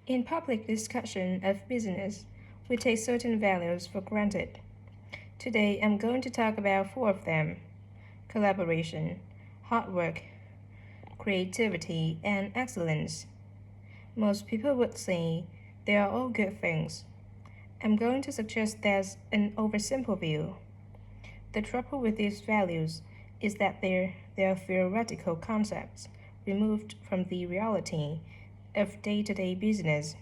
In public discussion of business, we take certain values for granted. Today, I'm going to talk about four of them: collaboration, hard work, creativity, and excellence. Most people would say they are all good things. I'm going to suggest there's an oversimple view. The trouble with these values is that they're theoretical concepts removed from the reality of day to day business.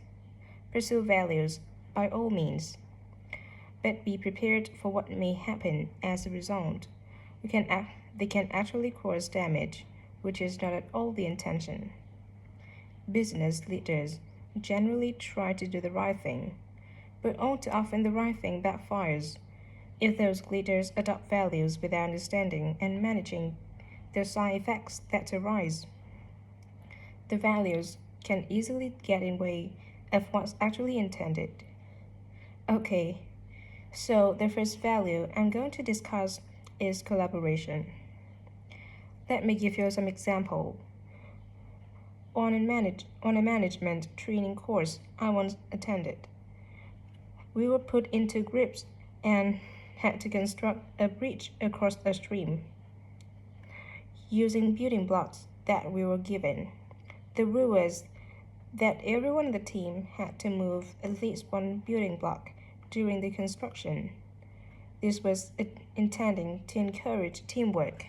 Pursue values by all means, but be prepared for what may happen as a result. They can actually cause damage, which is not at all the intention. Business leaders generally try to do the right thing, but all too often the right thing backfires if those leaders adopt values without understanding and managing the side effects that arise. The values can easily get in way of what's actually intended. Okay, so the first value I'm going to discuss is collaboration. Let me give you some example. On a management training course I once attended, we were put into groups and had to construct a bridge across a stream using building blocks that we were given. The rule was that everyone in the team had to move at least one building block during the construction. This was intending to encourage teamwork.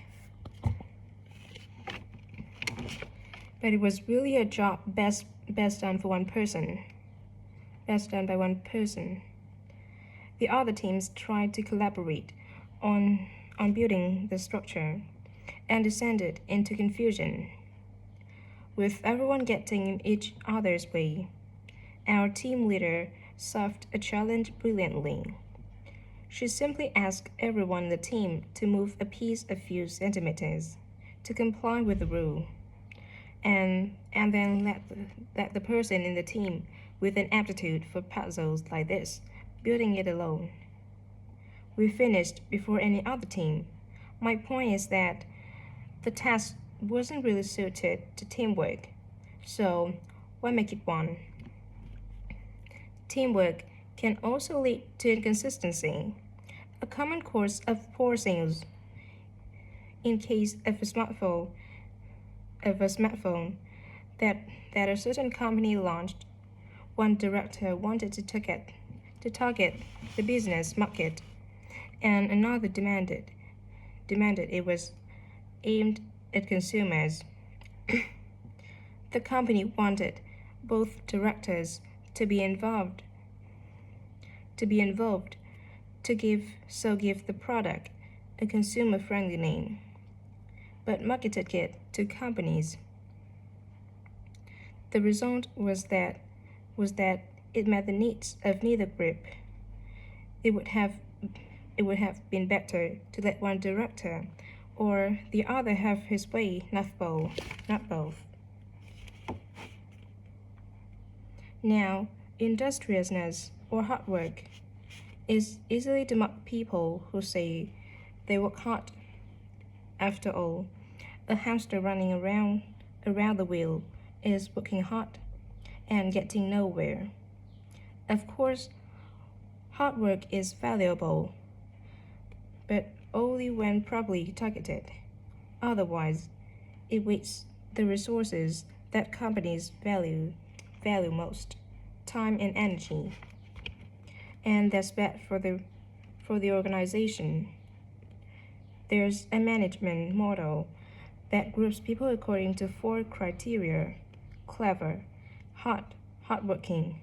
But it was really a job best done for one person. Best done by one person. The other teams tried to collaborate on building the structure and descended into confusion. With everyone getting in each other's way, our team leader solved a challenge brilliantly. She simply asked everyone in the team to move a piece a few centimeters to comply with the rule, and then let the person in the team with an aptitude for puzzles like this building it alone. We finished before any other team. My point is that the task wasn't really suited to teamwork, so why make it one? Teamwork can also lead to inconsistency. A common cause of poor sales in case of a smartphone that a certain company launched, one director wanted to target the business market, and another demanded it was aimed at consumers. The company wanted both directors to be involved to give the product a consumer-friendly name, but marketed it to companies. The result was that it met the needs of neither group. It would have been better to let one director or the other have his way, not both. Now, industriousness or hard work is easily to mock people who say they work hard. After all, a hamster running around the wheel is working hard and getting nowhere. Of course, hard work is valuable, but only when properly targeted. Otherwise, it wastes the resources that companies value most, time and energy. And that's bad for the organization. There's a management model that groups people according to four criteria: clever, hardworking,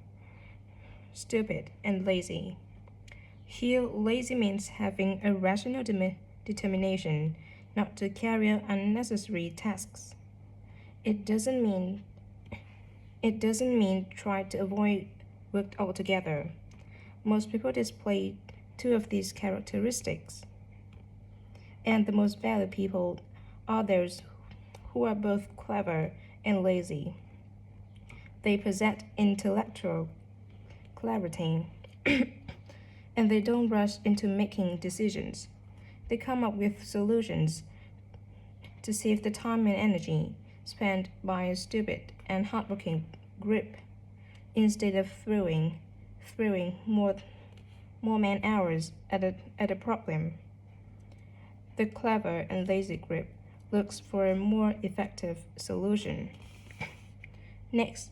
stupid, and lazy. Here, lazy means having a rational determination not to carry out unnecessary tasks. It doesn't mean try to avoid work altogether. Most people display two of these characteristics, and the most valued people are those who are both clever and lazy. They possess intellectual clarity, and they don't rush into making decisions. They come up with solutions to save the time and energy spent by a stupid and hardworking group. instead of throwing more man hours at a problem. The clever and lazy group looks for a more effective solution. Next,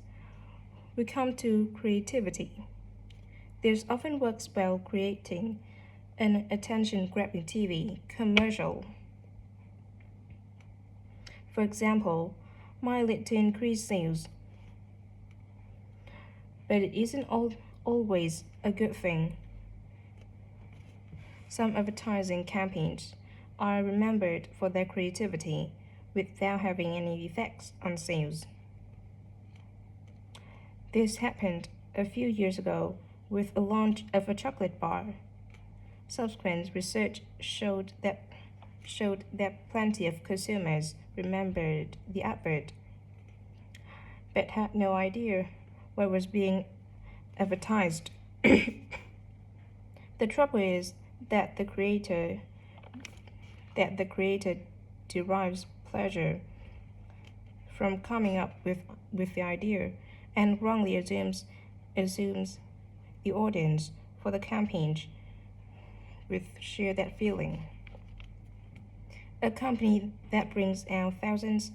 we come to creativity. This often works well creating an attention-grabbing TV commercial. For example, might lead to increased sales, but it isn't always a good thing. Some advertising campaigns are remembered for their creativity without having any effects on sales. This happened a few years ago with the launch of a chocolate bar. Subsequent research showed that plenty of consumers remembered the advert, but had no idea what was being advertised. The trouble is that the creator derives pleasure from coming up with the idea and wrongly assumes the audience for the campaign with share that feeling. A company that brings out thousands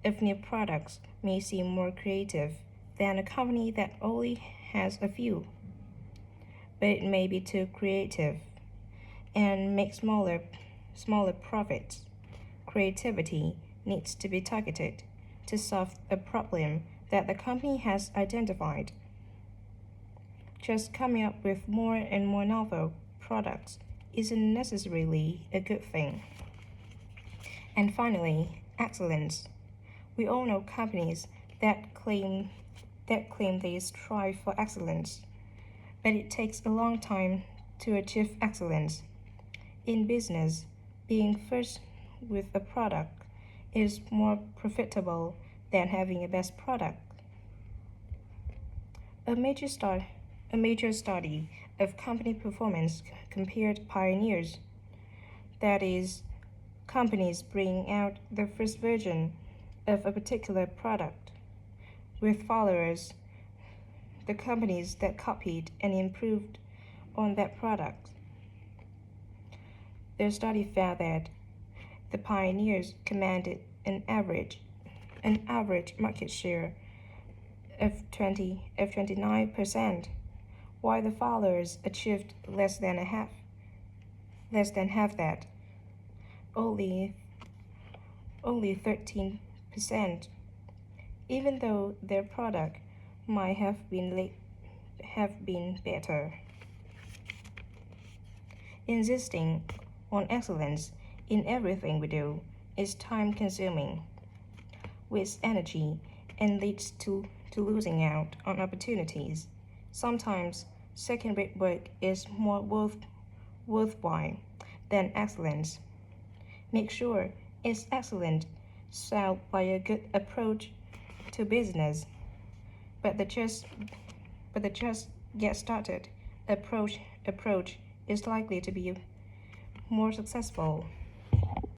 of new products may seem more creative than a company that only has a few, but it may be too creative and make smaller profits. Creativity needs to be targeted to solve a problem that the company has identified. Just coming up with more and more novel products isn't necessarily a good thing. And finally, excellence. We all know companies that claim they strive for excellence, but it takes a long time to achieve excellence. In business, being first with a product is more profitable than having a best product. A major study of company performance compared pioneers, that is, companies bringing out the first version of a particular product, with followers, the companies that copied and improved on that product. The study found that the pioneers commanded an average market share of 29%, while the followers achieved less than half that, only 13%, even though their product might have been better. Insisting on excellence in everything we do is time-consuming, wastes energy, and leads to losing out on opportunities. Sometimes second-rate work is more worthwhile than excellence. Make sure it's excellent sold by a good approach to business, but the just get started approach is likely to be more successful.